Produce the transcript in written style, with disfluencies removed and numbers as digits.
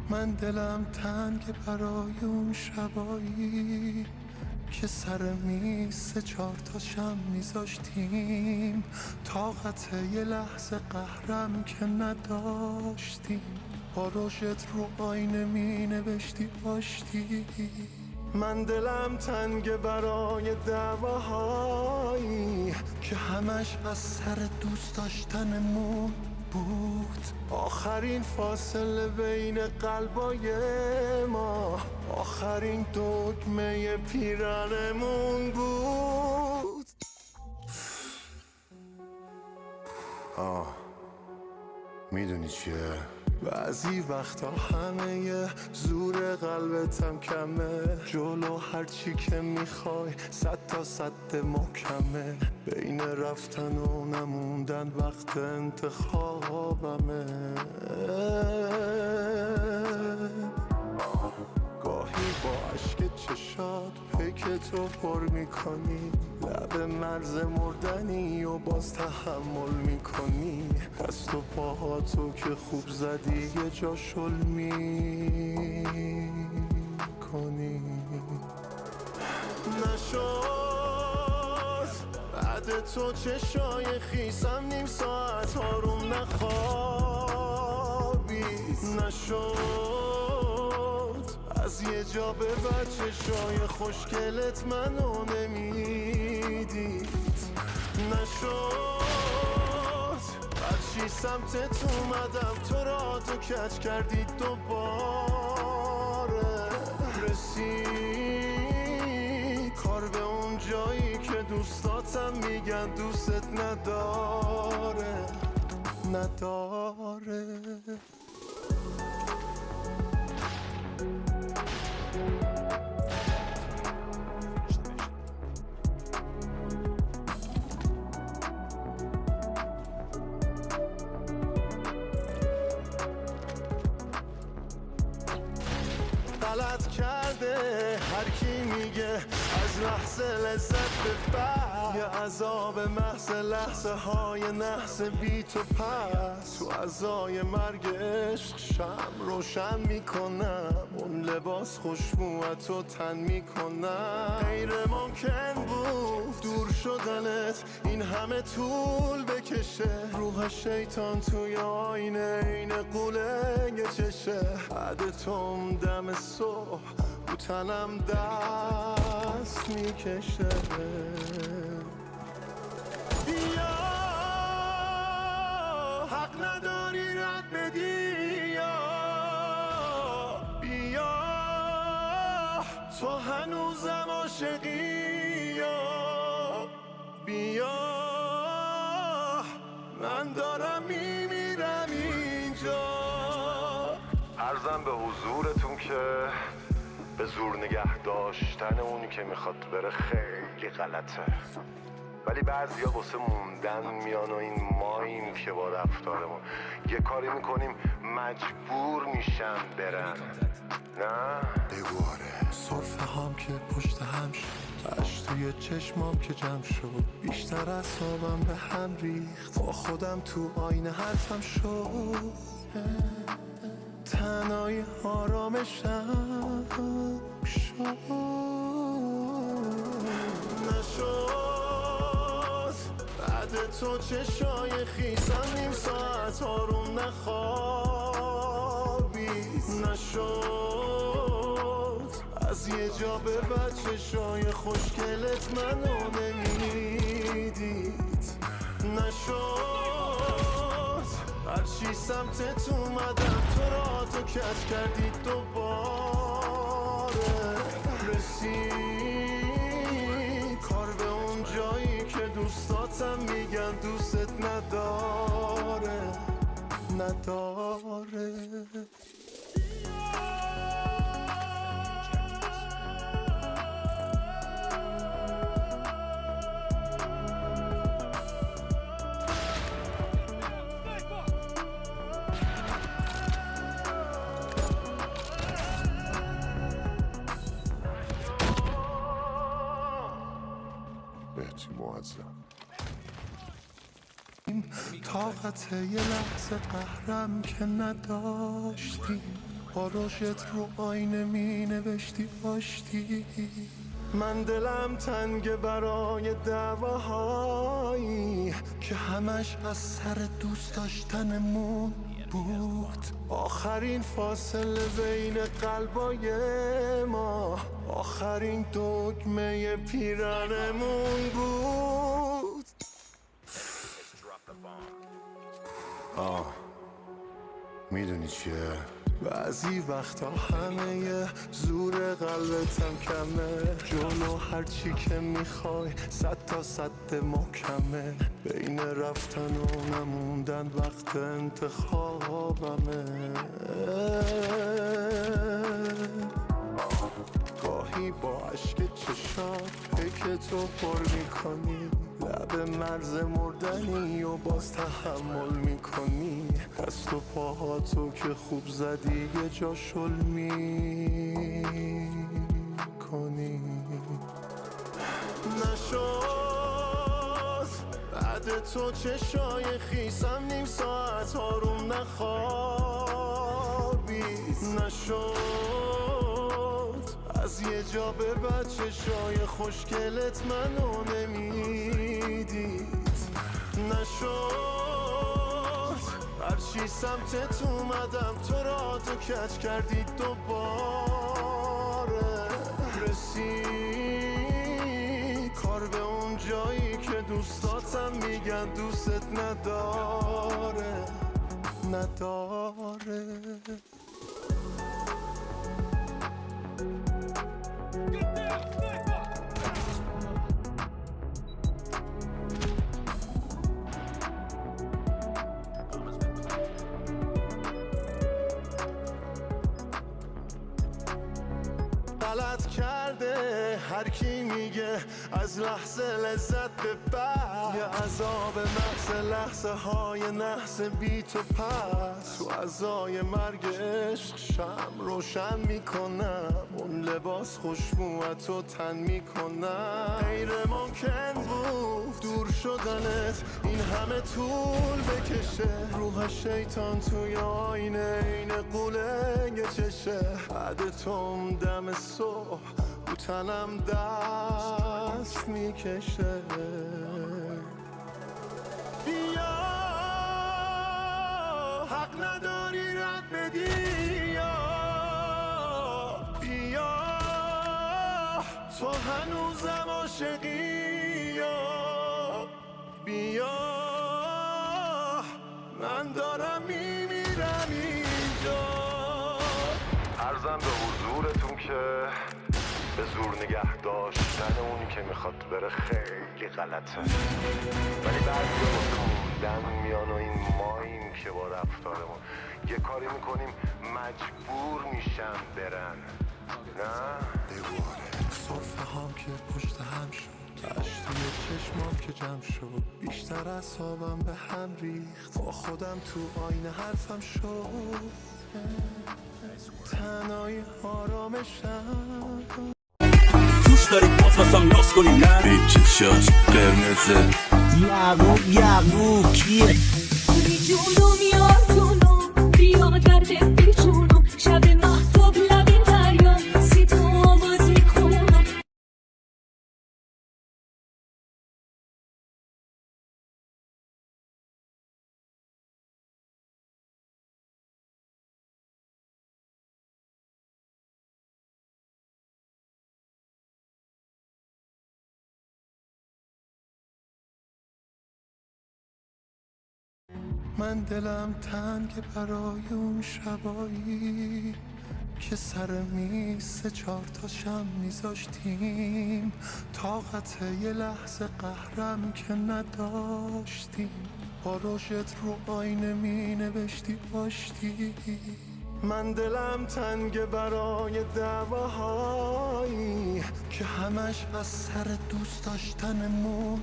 من دلم تنگ برای اون شبایی که سر میز 4 تا شم میذاشتیم، طاقت یه لحظه قهرم که نداشتیم، با روشت رو آینه می نوشتی آشتی. من دلم تنگ برای دعواهایی که همش از سر دوست داشتنمون بود، آخرین فاصله بین قلبای ما، آخرین دکمه پیرنمون بود. میدونی چیه؟ بعضی وقتا همه زور قلبتم کمه، جلو هرچی که میخوای 100 تا 100 محکمه، بین رفتن و نموندن وقت انتخابمه. گاهی با عشق چشات پیک تو پر میکنی، لب مرز مردنی و باز تحمل میکنی، دست و پاهاتو که خوب زدی یه جا شل میکنی. نشد بعد تو چشای خیسم نیم ساعت آروم نخوابید، نشد از یه جا به بعد چشای خوشگلت منو نمیدید، نشد هرچی سمتت اومدم تو را تو کج کردید دوباره، رسید کار به اون جایی که دوستاتم میگن دوستت نداره. غلط کرده هر کی میگه از لحظه لذت ببر، یه عذاب محض لحظه های نحس بی تو پس، تو عزای مرگ عشق شم روشن میکنم، اون لباس خوشبوتو تن میکنم. غیر ممکن بود دور شدنت این همه طول بکشه، روح شیطان توی آینه این قوله چشه، بعد توم دم صبح رو تنم دست میکشه. بیا حق نداری رد بدی، بیا تو هنوزم عاشقی، بیا من دارم میمیرم اینجا. عرضم به حضورتون که به زور نگه داشتن اونی که میخواد بره خیلی غلطه، ولی بعضیا واسه موندن میان و این ماییم که با رفتارمون یه کاری میکنیم مجبور میشن برن. نه؟ بگواره صرفه هم که پشت هم شد، اش توی چشمام که جمع شد، بیشتر اعصابم به هم ریخت، با خودم تو آینه حرفم شد، تنهای آرامشم شد. نشد بعد تو چشای خیسم نیم ساعت آروم نخوابید، نشد از یه جا به بعد چشای خوشگلت منو نمیدید، نشد هرچی سمتت اومدم تو را تو کج کردید دوباره، رسید کار به اون جایی که دوستاتم میگن دوستت نداره. مهدی معظم طاقت یه لحظه قهرم که نداشتیم، با رشت رو آینه می نوشتی آشتی. من دلم تنگ برای دعواهایی که همش از سر دوست داشتنمون بود. آخرین فاصله بین قلبای ما، آخرین دکمه پیرنمون بود. میدونی چیه؟ بعضی وقتا همه زور قلبتم کمه، جلو هرچی که میخوای 100 تا 100 محکمه، بین رفتن و نموندن وقت انتخابمه. گاهی با عشق چشات پیک تو پر میکنی، لب مرز مردنی و باز تحمل میکنی، دست و پاهاتو که خوب زدی یه جا شل میکنی. نشد بعد تو چشای خیسم نیم ساعت آروم نخوابید. نشد از یه جا به بعد چشای خوشگلت منو نمیدید. نشد هرچی سمتت اومدم تو را تو کج کردید دوباره. رسید کار به اون جایی که دوستاتم میگن دوستت نداره. غلط کرده هر کی میگه از لحظه لذت ببر، یه عذاب محض لحظه های نحس بی تو پس. تو عزای مرگ عشق شم روشن میکنم، اون لباس خوشبوتو تن میکنم. غیر ممکن بود دور شدنت این همه طول بکشه، روح شیطان توی آینه این قوله چشه. بعد توم دم صبح رو تنم دست میکشه. بیا حق نداری رد بدی، بیا تو هنوزم عاشقی، بیا من دارم میمیرم اینجا. عرضم به حضورتون که به زور نگه داشتن اونی که میخواد بره خیلی غلطه، ولی بعضی واسه موندن میان و این ماییم که با رفتارمون یه کاری میکنیم مجبور میشن برن. نه؟ دیواره صرفه هم که پشت هم شد، اشک توی چشمام که جمع شد، بیشتر اعصابم به هم ریخت، با خودم تو آینه حرفم شد، تنهایی آرامشم. دوست داری باز واسم ناز کنی نه؟ هیچ چشاش قرمزه یعقوب کیه؟ جونم یار جونم بیا درد بیچونم، شب مهتاب لب دریا سی تو آواز میخونم. من دلم تنگ برای اون شبایی که سر میز 3-4 تا شم میذاشتیم، طاقت یه لحظه قهرم که نداشتیم، با رشت رو آینه می نوشتی آشتی. من دلم تنگ برای دعواهایی که همش از سر دوست داشتنمون